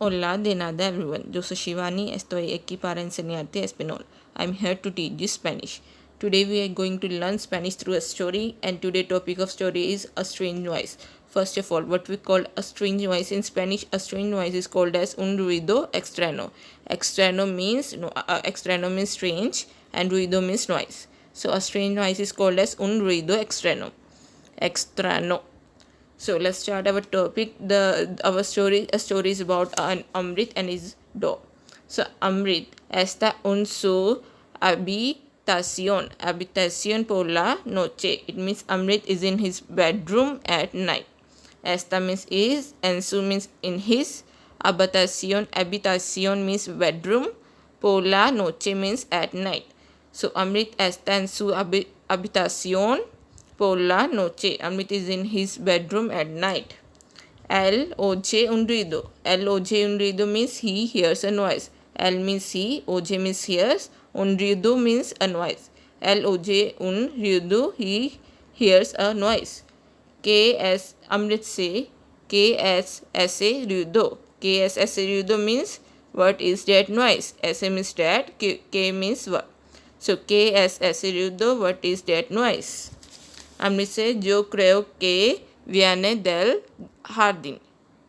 Hola, de nada everyone. Yo soy Shivani, estoy aquí para enseñarte español. I'm here to teach you Spanish. Today we are going to learn Spanish through a story, and today's topic of story is a strange noise. First of all, what we call a strange noise in Spanish, a strange noise is called as un ruido extraño. Extraño means strange and ruido means noise. So a strange noise is called as un ruido extraño. Extraño. So let's start our topic. A story is about an Amrit and his dog. So Amrit está en su habitación por la noche. It means Amrit is in his bedroom at night. Esta means is, and su means in his. Habitación means bedroom. Por la noche means at night. So Amrit está en su habitación por la noche. Amrit is in his bedroom at night. El oye un ruido. El oye un ruido means he hears a noise. El means he, oye means hears, un ruido means a noise. El oye un ruido, he hears a noise. Amrit say, ¿Qué es ese ruido? ¿Qué es ese ruido means what is that noise? Ese means that, ¿qué means what? So, ¿qué es ese ruido? What is that noise? Amrit say, yo creo que viene del jardín.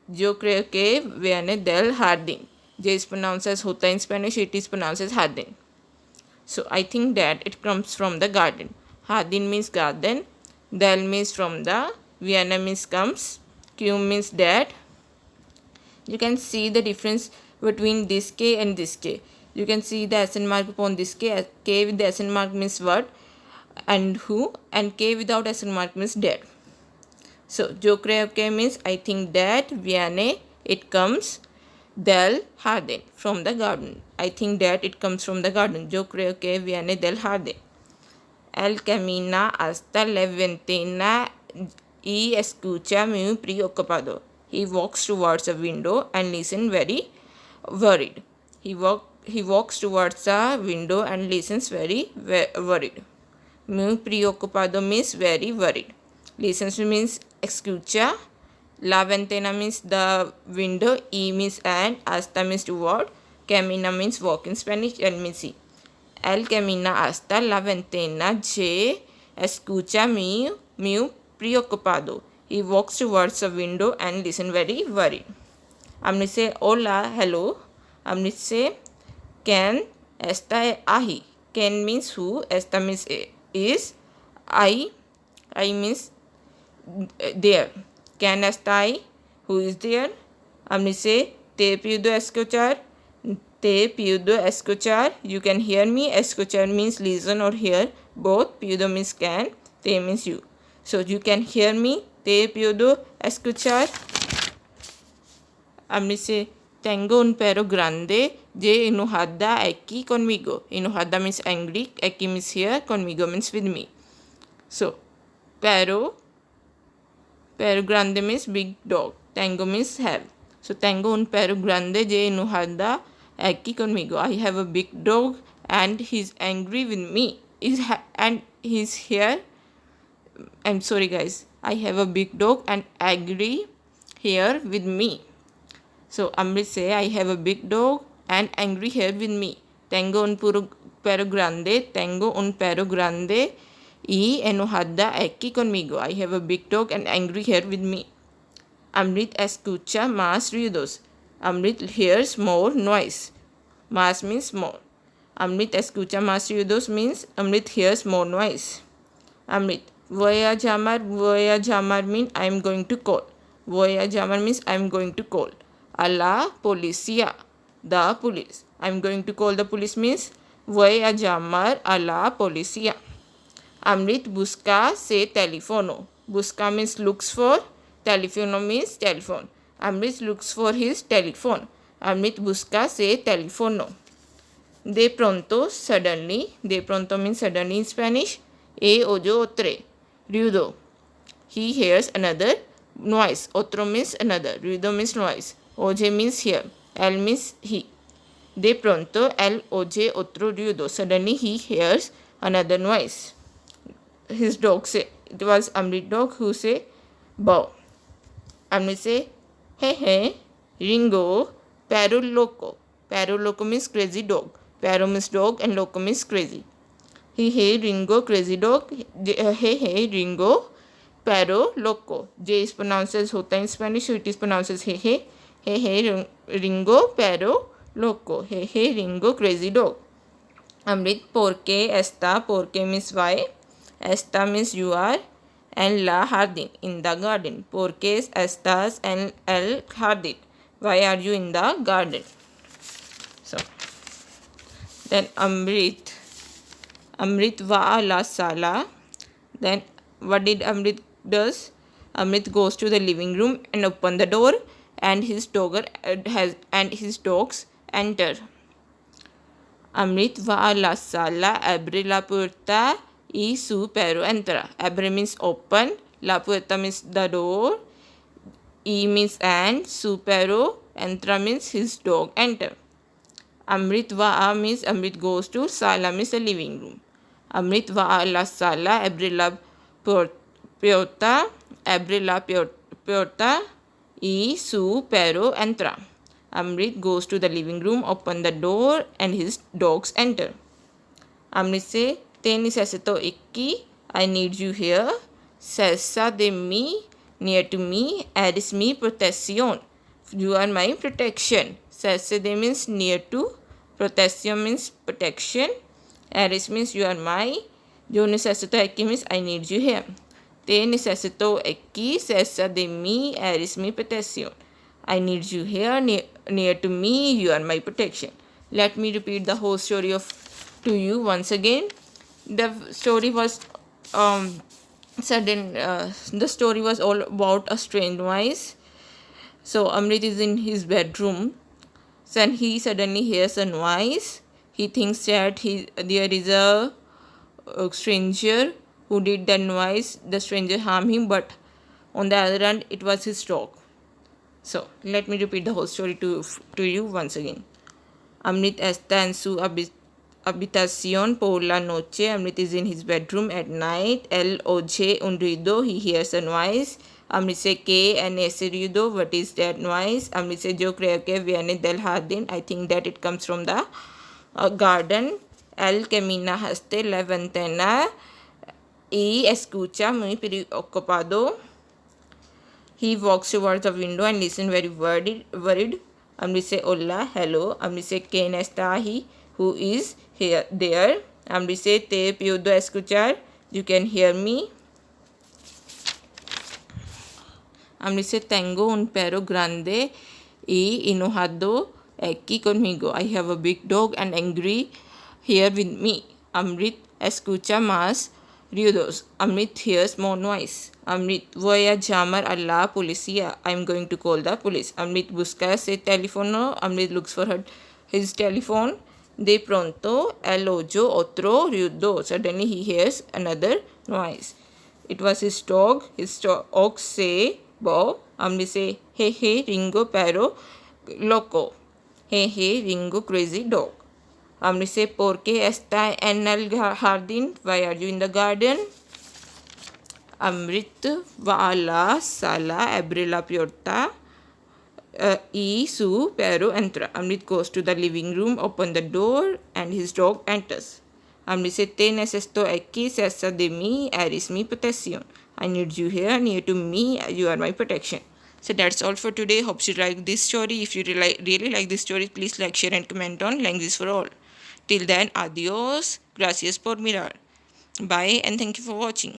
Yo creo que viene del jardín. J is pronounced as jota in Spanish, it is pronounced as jardín. So I think that it comes from the garden. Jardín means garden. Del means from the. Viene means comes. Q means that. You can see the difference between this K and this K. You can see the accent mark upon this K. K with the accent mark means what and who, and K without accent mark means that. So, yo creo que means I think that, viene, it comes, del jardín, from the garden. I think that it comes from the garden. Yo creo que viene del jardín. Él camina hasta la ventana y escucha muy preocupado. He walks towards a window and listens very worried. He walks towards a window and listens very worried. Muy preocupado means very worried. Listens means escucha. La ventana means the window. E means and. Hasta means toward. Camina means walk in Spanish. L means see. Él camina hasta la ventana. J escucha muy preocupado. He walks towards a window and listens very worried. Amrit say hola, hello. Amrit say can está ahí. Can means who. Esta means is. I means there. Can está ahí? Who is there? Amrit say te puedo escuchar. Te puedo escuchar. You can hear me. Escuchar means listen or hear. Both. Puedo means can. Te means you. So you can hear me. Te puedo escuchar. Amrit say tengo un perro grande de enojada aquí conmigo. Enojada means angry. Aquí means here. Conmigo means with me. So, perro grande means big dog. Tengo means have. So, tengo un perro grande de enojada aquí conmigo. I have a big dog and he's angry with me. And he's here. I'm sorry guys. I have a big dog and angry here with me. So, Amrit say, I have a big dog and angry here with me. Tengo un perro grande. Tengo un perro grande y enojada aquí conmigo. I have a big dog and angry here with me. Amrit escucha más ruidos. Amrit hears more noise. Más means more. Amrit escucha más ruidos means Amrit hears more noise. Amrit, voy a llamar means I am going to call. Voy a llamar means I am going to call. A la policía, the police. I am going to call the police means voy a llamar a la policía. Amrit busca se teléfono. Busca means looks for. Teléfono means telephone. Amrit looks for his telephone. Amrit busca se teléfono. De pronto, suddenly. De pronto means suddenly in Spanish. Oyo otro. Ruido. He hears another noise. Otro means another. Ruido means noise. Oye means hear. El means he. De pronto, él oye otro ruido. Suddenly he hears another noise. His dog say, it was Amrit dog who say, bow. Amrit say, hey, Ringo, Perro loco. Perro loco means crazy dog. Perro means dog and loco means crazy. Hey Ringo, crazy dog. Hey Ringo, Perro loco. J is pronounced as hota in Spanish, so it is pronounced as hey. Hey Ringo, Perro loco. Hey Ringo, crazy dog. Amrit, ¿por qué está? ¿Por qué means why? Esta means you are. And la jardín, in the garden. ¿Por qué estás en el jardín? Why are you in the garden? So, then Amrit va a la sala. Then what did Amrit does? Amrit goes to the living room and open the door, and his dogs enter. Amrit va a la sala, abre la puerta y su perro entra. Abre means open, la puerta means the door, y means and, su perro entra means his dog enter. Amrit va a means Amrit goes to, sala means the living room. Amrit va a la sala, abre la puerta y su perro entra. Amrit goes to the living room, open the door, and his dogs enter. Amrit say, te necesito aquí, I need you here. Cerca de mí, near to me. Eres mi protección, you are my protection. Cerca de means near to, protección means protection, eres means you are my. Yo necesito aquí means I need you here. Te necesito aquí, cerca de mí, eres mi protección. I need you here, near to me, you are my protection. Let me repeat the whole story to you once again. The story was the story was all about a strange noise. So Amrit is in his bedroom. Then he suddenly hears a noise. He thinks that there is a stranger who did the noise. The stranger harmed him, but on the other hand, it was his dog. So let me repeat the whole story to you once again. Amrit está en su habitación por la noche. Amrit is in his bedroom at night. Él oye un ruido. He hears a noise. Amrit say, ¿qué en ese ruido? What is that noise? Amrit say, yo creo que viene del jardín. I think that it comes from the garden. Él camina hasta la ventana y escucha muy preocupado. He walks towards the window and listens very worried. Amrit say, hola, hello. Amrit say, ¿quién está ahí? Who is there? Amrit say, te puedo escuchar. You can hear me. Amrit say, tengo un perro grande y enojado aquí conmigo. I have a big dog and angry here with me. Amrit escucha más ruidos. Amrit hears more noise. Amrit, voy a llamar a la policía. I'm going to call the police. Amrit busca ese teléfono. Amrit looks for his telephone. De pronto, él oyó otro ruido. Suddenly he hears another noise. It was his dog. His dog say, Bo. Amrit say, hey Ringo, perro loco. Hey Ringo, crazy dog. Amrit say, ¿por qué está en el jardín? Why are you in the garden? Amrit va a la sala, abre la puerta y su perro entra. Amrit goes to the living room, open the door, and his dog enters. Amrit say, te necesito aquí, cerca de mí, eres mi protección. I need you here, near to me, you are my protection. So that's all for today. Hope you like this story. If you really like this story, please like, share, and comment on Language for All. Till then, adios, gracias por mirar. Bye, and thank you for watching.